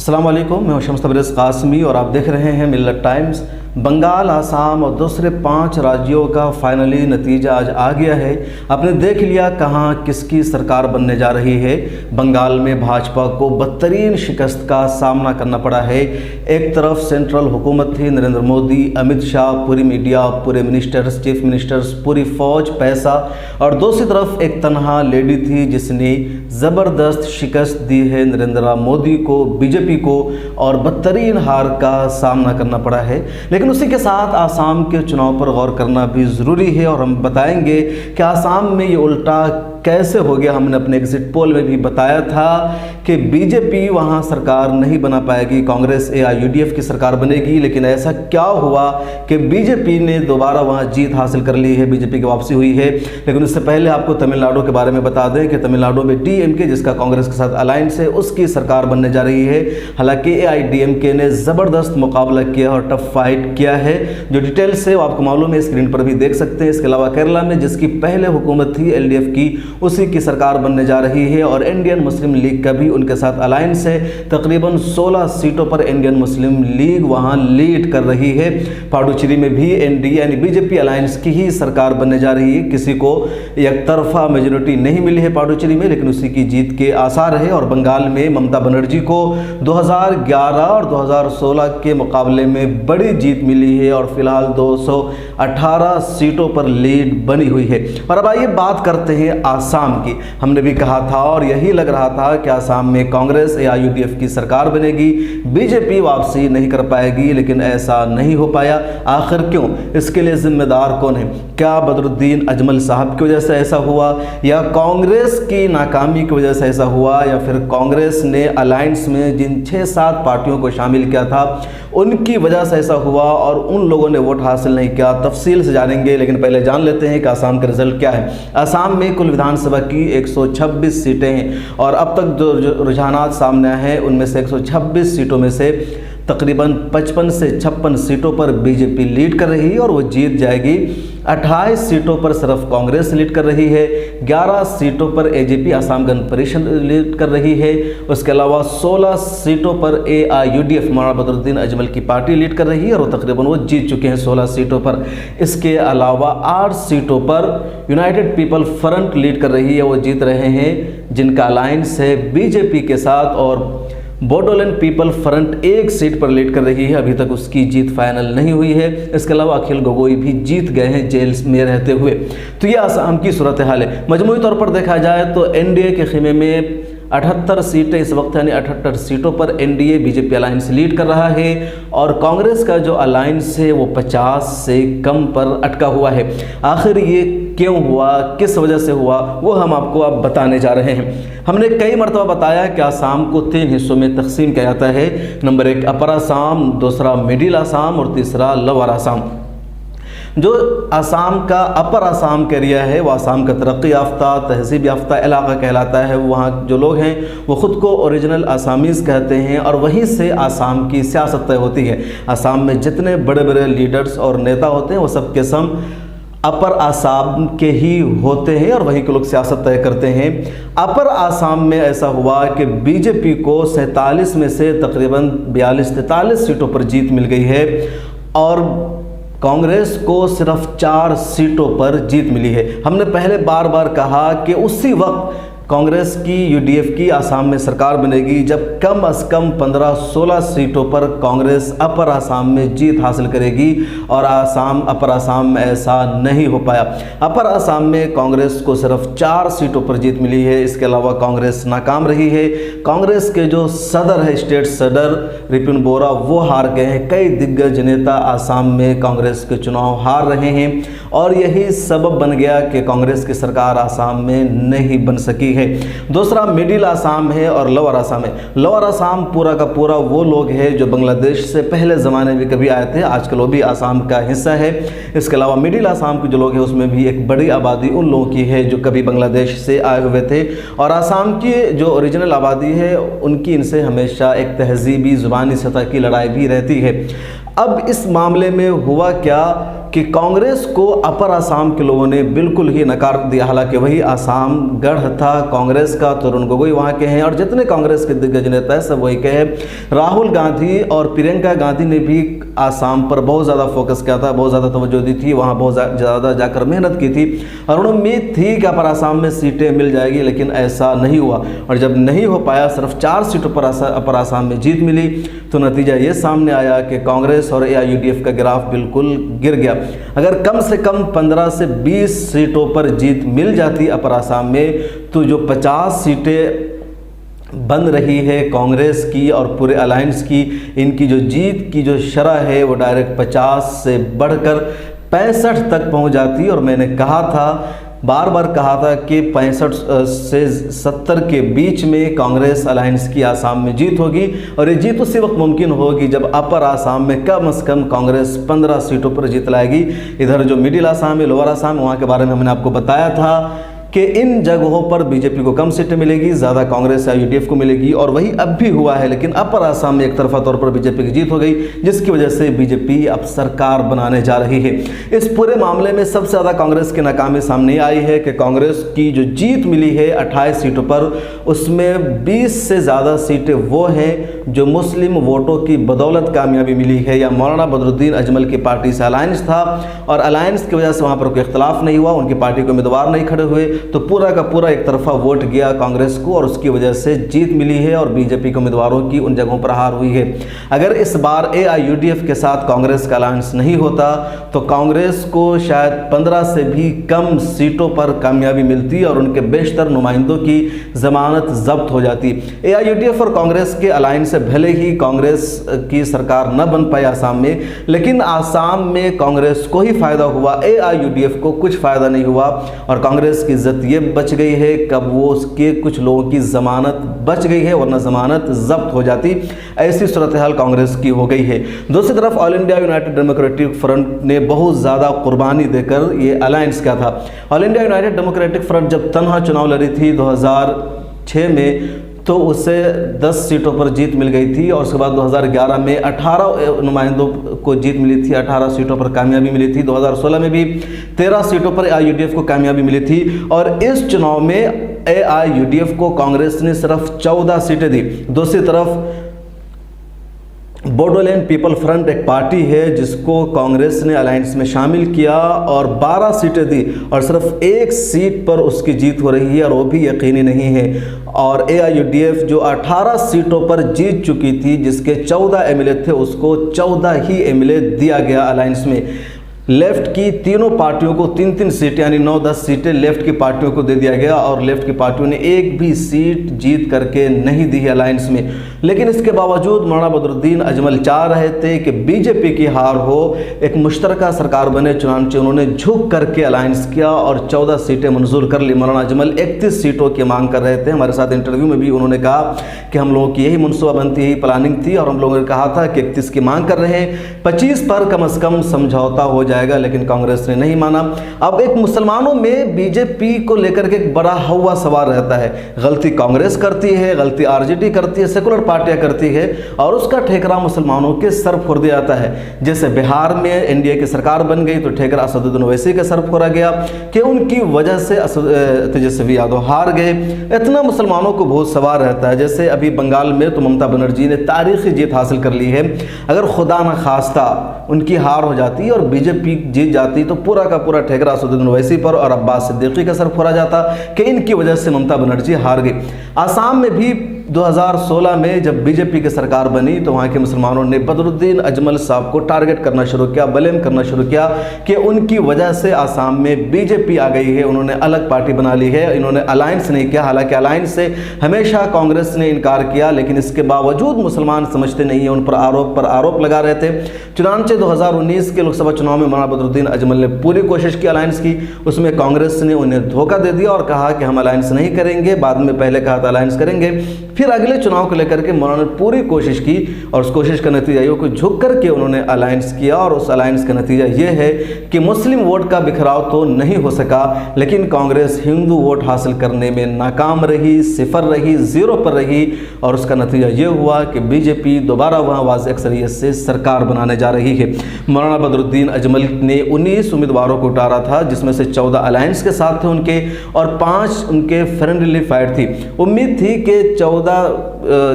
अस्सलाम वालेकुम, मैं हूं शम्स तबरेज़ कासमी और आप देख रहे हैं मिल्लत टाइम्स। बंगाल, आसाम और दूसरे 5 राज्यों का फाइनली नतीजा आज आ गया है। आपने देख लिया कहाँ किसकी सरकार बनने जा रही है। बंगाल में भाजपा को बदतरीन शिकस्त का सामना करना पड़ा है। एक तरफ सेंट्रल हुकूमत थी, नरेंद्र मोदी, अमित शाह, पूरी मीडिया, पूरे मिनिस्टर्स, चीफ मिनिस्टर्स, पूरी फौज, पैसा, और दूसरी तरफ एक तनहा लेडी थी जिसने ज़बरदस्त शिकस्त दी है नरेंद्र मोदी को, बीजेपी को, और बदतरीन हार का सामना करना पड़ा है। लेकिन उसी के साथ आसाम के चुनाव पर गौर करना भी ज़रूरी है और हम बताएंगे कि आसाम में ये उल्टा कैसे हो गया। हमने अपने एग्जिट पोल में भी बताया था कि बीजेपी वहाँ सरकार नहीं बना पाएगी, कांग्रेस AIUDF की सरकार बनेगी। लेकिन ऐसा क्या हुआ कि बीजेपी ने दोबारा वहाँ जीत हासिल कर ली है, बीजेपी की वापसी हुई है। लेकिन उससे पहले आपको तमिलनाडु के बारे में बता दें कि तमिलनाडु में DMK, जिसका कांग्रेस के साथ अलायंस है, उसकी सरकार बनने जा रही है। हालांकि AIDMK ने ज़बरदस्त मुकाबला किया और टफ फाइट किया है। जो डिटेल्स है वो आपको मालूम है, स्क्रीन पर भी देख सकते हैं। इसके अलावा केरला में, जिसकी पहले हुकूमत थी LDF की, उसी की सरकार बनने जा रही है और इंडियन मुस्लिम लीग का भी उनके साथ अलायंस है। तकरीबन 16 सीटों पर इंडियन मुस्लिम लीग वहां लीड कर रही है। पाडुचेरी में भी NDA यानी बीजेपी अलायंस की ही सरकार बनने जा रही है। किसी को एक तरफा मेजोरिटी नहीं मिली है पाडुचेरी में, लेकिन उसी की जीत के आसार है। और बंगाल में ममता बनर्जी को 2011 और 2016 के मुकाबले में बड़ी जीत मिली है और फिलहाल 218 सीटों पर लीड बनी हुई है। और अब आइए बात करते हैं आसाम की। हमने भी कहा था और यही लग रहा था कि आसाम में कांग्रेस AIUDF की सरकार बनेगी, बीजेपी वापसी नहीं कर पाएगी, लेकिन ऐसा नहीं हो पाया। आखिर क्यों? इसके लिए जिम्मेदार कौन है? क्या बदरुद्दीन अजमल साहब की वजह से ऐसा हुआ, या कांग्रेस की नाकामी की वजह से ऐसा हुआ, या फिर कांग्रेस ने अलायंस में जिन 6-7 पार्टियों को शामिल किया था उनकी वजह से ऐसा हुआ और उन लोगों ने वोट हासिल नहीं किया? तफसील से जानेंगे, लेकिन पहले जान लेते हैं कि आसाम का रिजल्ट क्या है। आसाम में कुल विधानसभा की 126 सीटें हैं और अब तक जो रुझानात सामने आए हैं उनमें से 126 सीटों में से तकरीबन 55 से 56 सीटों पर बीजेपी लीड कर रही है और वो जीत जाएगी। 28 सीटों पर सिर्फ कांग्रेस लीड कर रही है, 11 सीटों पर AJP आसाम गण परिषद लीड कर रही है। उसके अलावा 16 सीटों पर AIUDF मौलाना बदरुद्दीन अजमल की पार्टी लीड कर रही है और वो तकरीबन वो जीत चुके हैं 16 सीटों पर। इसके अलावा 8 सीटों पर यूनाइटेड पीपल फ्रंट लीड कर रही है, वो जीत रहे हैं, जिनका अलायंस है बीजेपी के साथ। और बोडोलैंड पीपल फ्रंट 1 सीट पर लीड कर रही है, अभी तक उसकी जीत फाइनल नहीं हुई है। इसके अलावा अखिल गोगोई भी जीत गए हैं जेल में रहते हुए। तो ये आसाम की सूरत हाल है। मजमूई तौर पर देखा जाए तो NDA के खेमे में 78 सीटें इस वक्त, यानी 78 सीटों पर NDA बीजेपी अलायंस लीड कर रहा है और कांग्रेस का जो अलायंस है वो 50 से कम पर अटका हुआ है। आखिर ये क्यों हुआ, किस वजह से हुआ, वो हम आपको अब बताने जा रहे हैं। हमने कई मरतबा बताया कि आसाम को 3 हिस्सों में तकसीम किया जाता है। नंबर 1 अपर आसाम, दूसरा मिडिल आसाम और तीसरा लोअर आसाम। जो आसाम का अपर आसाम का एरिया है वो आसाम का तरक्की याफ्ता, तहजीब याफ्ता इलाका कहलाता है। वहाँ जो लोग हैं वो ख़ुद को ओरिजिनल आसामीज़ कहते हैं और वहीं से आसाम की सियासत तय होती है। आसाम में जितने बड़े बड़े लीडर्स और नेता होते हैं वो सब के सब अपर आसाम के ही होते हैं और वहीं के लोग सियासत तय करते हैं। अपर आसाम में ऐसा हुआ कि बीजेपी को 47 में से तकरीबन 42-43 सीटों पर जीत मिल गई है और कांग्रेस को सिर्फ 4 सीटों पर जीत मिली है। हमने पहले बार बार कहा कि उसी वक्त कांग्रेस की UDF की आसाम में सरकार बनेगी जब कम से कम 15-16 सीटों पर कांग्रेस अपर आसाम में जीत हासिल करेगी और अपर आसाम में ऐसा नहीं हो पाया। अपर आसाम में कांग्रेस को सिर्फ 4 सीटों पर जीत मिली है। इसके अलावा कांग्रेस नाकाम रही है। कांग्रेस के जो सदर है, स्टेट सदर रिपुन बोरा, वो हार गए हैं। कई दिग्गज नेता आसाम में कांग्रेस के चुनाव हार रहे हैं और यही सबब बन गया कि कांग्रेस की सरकार आसाम में नहीं बन सकी है। दूसरा मिडिल आसाम है और लोअर आसाम है। लोअर आसाम पूरा का पूरा वो लोग हैं जो बांग्लादेश से पहले ज़माने में कभी आए थे, आजकल वो भी आसाम का हिस्सा है। इसके अलावा मिडिल आसाम के जो लोग हैं उसमें भी एक बड़ी आबादी उन लोगों की है जो कभी बांग्लादेश से आए हुए थे और आसाम की जो ओरिजिनल आबादी है उनकी इनसे हमेशा एक तहजीबी ज़ुबानी सतह की लड़ाई भी रहती है। अब इस मामले में हुआ क्या कि कांग्रेस को अपर आसाम के लोगों ने बिल्कुल ही नकार दिया। हालांकि वही आसाम गढ़ था कांग्रेस का, तरुण गोगोई वहाँ के हैं और जितने कांग्रेस के दिग्गज नेता हैं सब वही के हैं। राहुल गांधी और प्रियंका गांधी ने भी आसाम पर बहुत ज़्यादा फोकस किया था, बहुत ज़्यादा तवज्जो दी थी, वहाँ बहुत ज़्यादा जाकर मेहनत की थी और उन्हें उम्मीद थी कि अपर आसाम में सीटें मिल जाएगी, लेकिन ऐसा नहीं हुआ। और जब नहीं हो पाया, सिर्फ 4 सीटों पर अपर आसाम में जीत मिली, तो नतीजा ये सामने आया कि कांग्रेस और AIUDF का ग्राफ बिल्कुल गिर गया। अगर कम से कम 15 से 20 सीटों पर जीत मिल जाती अपर आसाम में, तो जो 50 सीटें बन रही है कांग्रेस की और पूरे अलायंस की, इनकी जो जीत की जो शरह है वो डायरेक्ट 50 से बढ़कर 65 तक पहुंच जाती। और मैंने कहा था, बार बार कहा था कि 65 से 70 के बीच में कांग्रेस अलायंस की आसाम में जीत होगी और ये जीत उसी वक्त मुमकिन होगी जब अपर आसाम में कम से कम कांग्रेस 15 सीटों पर जीत लाएगी। इधर जो मिडिल आसाम है, लोअर आसाम, वहाँ के बारे में मैंने आपको बताया था कि इन जगहों पर बीजेपी को कम सीटें मिलेगी, ज़्यादा कांग्रेस या UDF को मिलेगी और वही अब भी हुआ है। लेकिन अपर आसाम में एक तरफा तौर पर बीजेपी की जीत हो गई, जिसकी वजह से बीजेपी अब सरकार बनाने जा रही है। इस पूरे मामले में सबसे ज़्यादा कांग्रेस की नाकामी सामने आई है कि कांग्रेस की जो जीत मिली है 28 सीटों पर, उसमें 20 से ज़्यादा सीटें वो हैं जो मुस्लिम वोटों की बदौलत कामयाबी मिली है या मौलाना बदरुद्दीन अजमल की पार्टी से अलायंस था और अलायंस की वजह से वहाँ पर कोई इख्तलाफ नहीं हुआ, उनकी पार्टी के उम्मीदवार नहीं खड़े हुए, तो पूरा का पूरा एक तरफा वोट गया कांग्रेस को और उसकी वजह से जीत मिली है और बीजेपी के उम्मीदवारों की उन जगहों पर हार हुई है। अगर इस बार AIUDF के साथ कांग्रेस का अलायंस नहीं होता तो कांग्रेस को शायद 15 से भी कम सीटों पर कामयाबी मिलती और उनके बेशतर नुमाइंदों की जमानत जब्त हो जाती। AIUDF और कांग्रेस के अलायंस से भले ही कांग्रेस की सरकार न बन पाई आसाम में, लेकिन आसाम में कांग्रेस को ही फायदा हुआ, AIUDF को कुछ फायदा नहीं हुआ और कांग्रेस की इज्जत ये बच गई है कब वो उसके कुछ लोगों की जमानत बच गई है, वरना जमानत जब्त हो जाती। ऐसी सूरत हाल कांग्रेस की हो गई है। दूसरी तरफ all India United democratic front ने बहुत ज़्यादा कुर्बानी देकर ये अलायंस किया था। All India United democratic front जब तनहा चुनाव लड़ी थी 2006 में, तो उसे 10 सीटों पर जीत मिल गई थी और उसके बाद 2011 में 18 नुमाइंदों को जीत मिली थी, 18 सीटों पर कामयाबी मिली थी। 2016 में भी 13 सीटों पर AIUDF को कामयाबी मिली थी और इस चुनाव में AIUDF को कांग्रेस ने सिर्फ 14 सीटें दी। दूसरी तरफ बोडोलैंड पीपल फ्रंट एक पार्टी है जिसको कांग्रेस ने अलायंस में शामिल किया और 12 सीटें दी और सिर्फ 1 सीट पर उसकी जीत हो रही है और वो भी यकीनी नहीं है। और AIUDF जो 18 सीटों पर जीत चुकी थी, जिसके 14 MLA थे, उसको 14 ही MLA दिया गया अलायंस में। लेफ्ट की तीनों पार्टियों को 3-3 सीटें यानी 9-10 सीटें लेफ्ट की पार्टियों को दे दिया गया और लेफ्ट की पार्टियों ने एक भी सीट जीत करके नहीं दी है अलायंस में। लेकिन इसके बावजूद मौलाना बदरुद्दीन अजमल चाह रहे थे कि बीजेपी की हार हो, एक मुश्तरका सरकार बने, चुनांचे उन्होंने झुक करके अलायंस किया और 14 सीटें मंजूर कर ली। मौलाना अजमल 31 सीटों की मांग कर रहे थे। हमारे साथ इंटरव्यू में भी उन्होंने कहा कि हम लोगों की यही मनसूबाबंदी, यही प्लानिंग थी और हम लोगों ने कहा था कि 31 की मांग कर रहे हैं, 25 पर कम से कम समझौता हो जाएगा, लेकिन कांग्रेस ने नहीं माना। अब एक मुसलमानों में बीजेपी को लेकर के एक बड़ा हवा सवार रहता है। गलती कांग्रेस करती है, गलती RJD करती है, सेकुलर पार्टियां करती है और उसका ठेकरा मुसलमानों के सर फोड़ दिया जाता है। जैसे बिहार में NDA की सरकार बन गई तो ठेकरा असदुद्दीन ओवैसी के सर फोड़ा गया कि उनकी वजह से तेजस्वी यादव हार गए। इतना मुसलमानों को बहुत सवार रहता है। जैसे अभी बंगाल में तो ममता बनर्जी ने तारीखी जीत हासिल कर ली है। अगर खुदा न खास्ता उनकी हार हो जाती और बीजेपी जीत जाती तो पूरा का पूरा ठेकरा असदुद्दीन ओवैसी पर और अब्बास सिद्दीकी का सर फोड़ा जाता कि इनकी वजह से ममता बनर्जी हार गई। आसाम में भी 2016 में जब बीजेपी की सरकार बनी तो वहाँ के मुसलमानों ने बदरुद्दीन अजमल साहब को टारगेट करना शुरू किया, ब्लेम करना शुरू किया कि उनकी वजह से आसाम में बीजेपी आ गई है, उन्होंने अलग पार्टी बना ली है, इन्होंने अलायंस नहीं किया। हालांकि अलायंस से हमेशा कांग्रेस ने इनकार किया, लेकिन इसके बावजूद मुसलमान समझते नहीं है, उन पर आरोप लगा रहे थे। चुनांचे 2019 के लोकसभा चुनाव में मौलाना बदरुद्दीन अजमल ने पूरी कोशिश की अलायंस की, उसमें कांग्रेस ने उन्हें धोखा दे दिया और कहा कि हम अलायंस नहीं करेंगे। बाद में पहले कहा था अलायंस करेंगे, फिर अगले चुनाव को लेकर के मौलाना ने पूरी कोशिश की और उस कोशिश का नतीजा ये को झुक करके उन्होंने अलायंस किया और उस अलायंस का नतीजा ये है कि मुस्लिम वोट का बिखराव तो नहीं हो सका, लेकिन कांग्रेस हिंदू वोट हासिल करने में नाकाम रही, सिफर रही, जीरो पर रही और उसका नतीजा ये हुआ कि बीजेपी दोबारा वहाँ वाज़ अक्सरियत से सरकार बनाने जा रही है। मौलाना बदरुद्दीन अजमल ने 19 उम्मीदवारों को उतारा था, जिसमें से 14 अलायंस के साथ थे उनके और 5 उनके फ्रेंडली फाइट थी। उम्मीद थी कि 14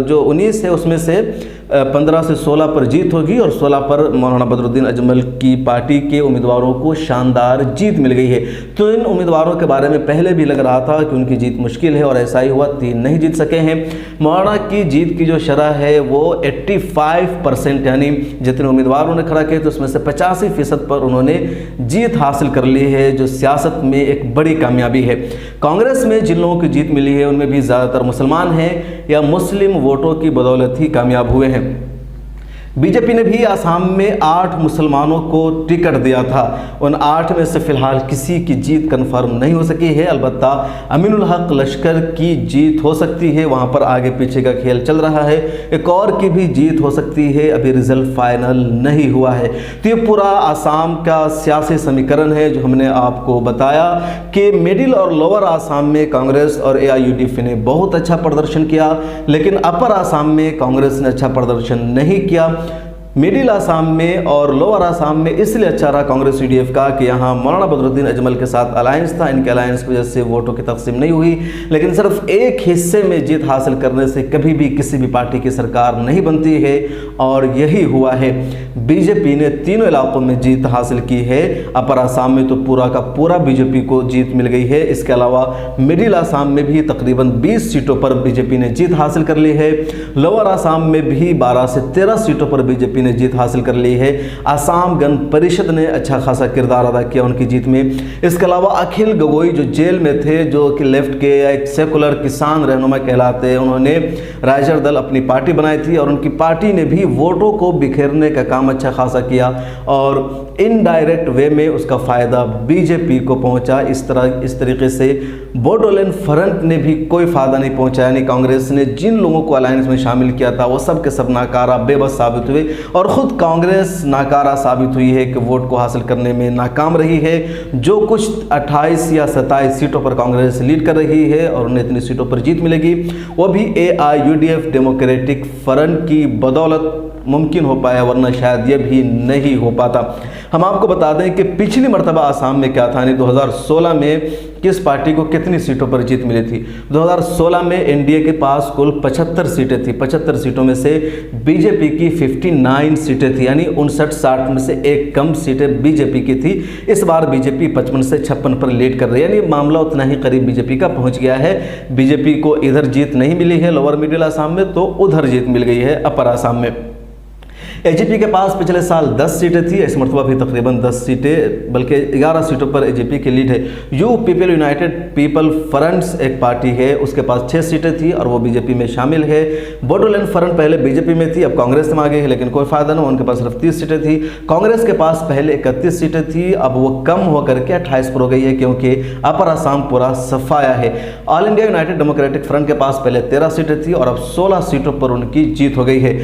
जो 19 है उसमें से 15 से 16 पर जीत होगी और 16 पर मौलाना बदरुद्दीन अजमल की पार्टी के उम्मीदवारों को शानदार जीत मिल गई है। तो इन उम्मीदवारों के बारे में पहले भी लग रहा था कि उनकी जीत मुश्किल है और ऐसा ही हुआ, 3 नहीं जीत सके हैं। मौलाना की जीत की जो शरह है वो 85%, यानी जितने उम्मीदवारों ने खड़ा किए तो उसमें से 85% पर उन्होंने जीत हासिल कर ली है, जो सियासत में एक बड़ी कामयाबी है। कांग्रेस में जिन लोगों की जीत मिली है उनमें भी ज़्यादातर मुसलमान हैं या मुस्लिम वोटों की बदौलत ही कामयाब हुए हैं। बीजेपी ने भी आसाम में 8 मुसलमानों को टिकट दिया था। उन 8 में से फिलहाल किसी की जीत कंफर्म नहीं हो सकी है। अलबत्ता अमीनुल हक लश्कर की जीत हो सकती है, वहां पर आगे पीछे का खेल चल रहा है। एक और की भी जीत हो सकती है, अभी रिजल्ट फाइनल नहीं हुआ है। तो ये पूरा आसाम का सियासी समीकरण है जो हमने आपको बताया कि मिडिल और लोअर आसाम में कांग्रेस और AIUDF ने बहुत अच्छा प्रदर्शन किया, लेकिन अपर आसाम में कांग्रेस ने अच्छा प्रदर्शन नहीं किया। मिडिल आसाम में और लोअर आसाम में इसलिए अच्छा रहा कांग्रेस UDF का कि यहाँ मौलाना बदरुद्दीन अजमल के साथ अलायंस था। इनके अलायंस की वजह से वोटों की तकसीम नहीं हुई, लेकिन सिर्फ एक हिस्से में जीत हासिल करने से कभी भी किसी भी पार्टी की सरकार नहीं बनती है और यही हुआ है। बीजेपी ने तीनों इलाकों में जीत हासिल की है। अपर आसाम में तो पूरा का पूरा बीजेपी को जीत मिल गई है। इसके अलावा मिडिल आसाम में भी तकरीबन 20 सीटों पर बीजेपी ने जीत हासिल कर ली है। लोअर आसाम में भी 12 से 13 सीटों पर बीजेपी ने जीत हासिल कर ली है। आसाम गण परिषद ने अच्छा खासा किरदार अदा किया उनकी जीत में। इसके अलावा अखिल गगोई जो जेल में थे, जो कि लेफ्ट के एक सेकुलर किसान रहनुमा कहलाते हैं, उन्होंने राइजर दल अपनी पार्टी बनाई थी और उनकी पार्टी ने भी वोटों को बिखेरने का काम अच्छा खासा किया और इनडायरेक्ट वे में उसका फ़ायदा बीजेपी को पहुंचा। इस तरीके से बोडोलैंड फ्रंट ने भी कोई फ़ायदा नहीं पहुंचाया, यानी कांग्रेस ने जिन लोगों को अलायंस में शामिल किया था वो सब के सब नाकारा, बेबस साबित हुए और ख़ुद कांग्रेस नाकारा साबित हुई है कि वोट को हासिल करने में नाकाम रही है। जो कुछ 28 या 27 सीटों पर कांग्रेस लीड कर रही है और उन्हें इतनी सीटों पर जीत मिलेगी, वो भी AIUDF डेमोक्रेटिक फ्रंट की बदौलत मुमकिन हो पाया, वरना शायद ये भी नहीं हो पाता। हम आपको बता दें कि पिछली मरतबा आसाम में क्या था, यानी 2016 में किस पार्टी को कितनी सीटों पर जीत मिली थी। 2016 में NDA के पास कुल 75 सीटें थी। 75 सीटों में से बीजेपी की 59 सीटें थी, यानी 59-60 में से एक कम सीटें बीजेपी की थी। इस बार बीजेपी 55 से 56 पर लीड कर रही है, यानी मामला उतना ही करीब बीजेपी का पहुंच गया है। बीजेपी को इधर जीत नहीं मिली है लोअर मिडिल आसाम में, तो उधर जीत मिल गई है अपर आसाम में। AGP के पास पिछले साल 10 सीटें थी, इस मरतबा भी तकरीबन 10 सीटें, बल्कि 11 सीटों पर AGP की लीड है। यूनाइटेड पीपल फ्रंट्स एक पार्टी है, उसके पास 6 सीटें थी और वो बीजेपी में शामिल है। बोडोलैंड फ्रंट पहले बीजेपी में थी, अब कांग्रेस में आ गई है, लेकिन कोई फायदा नहीं, उनके पास सिर्फ 30 सीटें थी। कांग्रेस के पास पहले 31 सीटें थी, अब वो कम होकर के 28 पर हो गई है, क्योंकि अपर आसाम पूरा सफाया है। All India United democratic front के पास पहले 13 सीटें थी और अब 16 सीटों पर उनकी जीत हो गई है।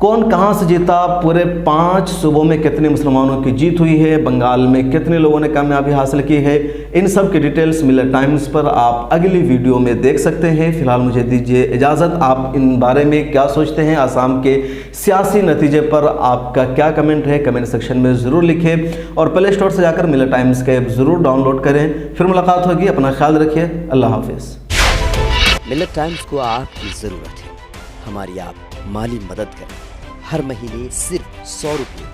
कौन कहां से जीता, पूरे 5 सूबों में कितने मुसलमानों की जीत हुई है, बंगाल में कितने लोगों ने कामयाबी हासिल की है, इन सब की डिटेल्स मिलर टाइम्स पर आप अगली वीडियो में देख सकते हैं। फिलहाल मुझे दीजिए इजाज़त। आप इन बारे में क्या सोचते हैं, आसाम के सियासी नतीजे पर आपका क्या कमेंट है, कमेंट सेक्शन में ज़रूर लिखें और प्ले स्टोर से जाकर मिलर टाइम्स का ऐप ज़रूर डाउनलोड करें। फिर मुलाकात होगी, अपना ख्याल रखिए, अल्लाह हाफिज़। मिलर टाइम्स को आपकी ज़रूरत है, हमारी आप माली मदद करें। हर महीने सिर्फ 100 रुपये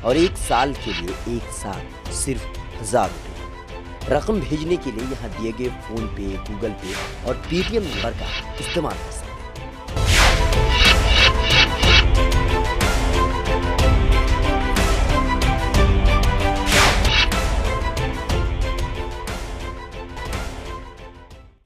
और 1 साल के लिए एक साथ सिर्फ 1000 रुपये। रकम भेजने के लिए यहाँ दिए गए फ़ोन पे, गूगल पे और पेटीएम नंबर का इस्तेमाल कर सकते हैं।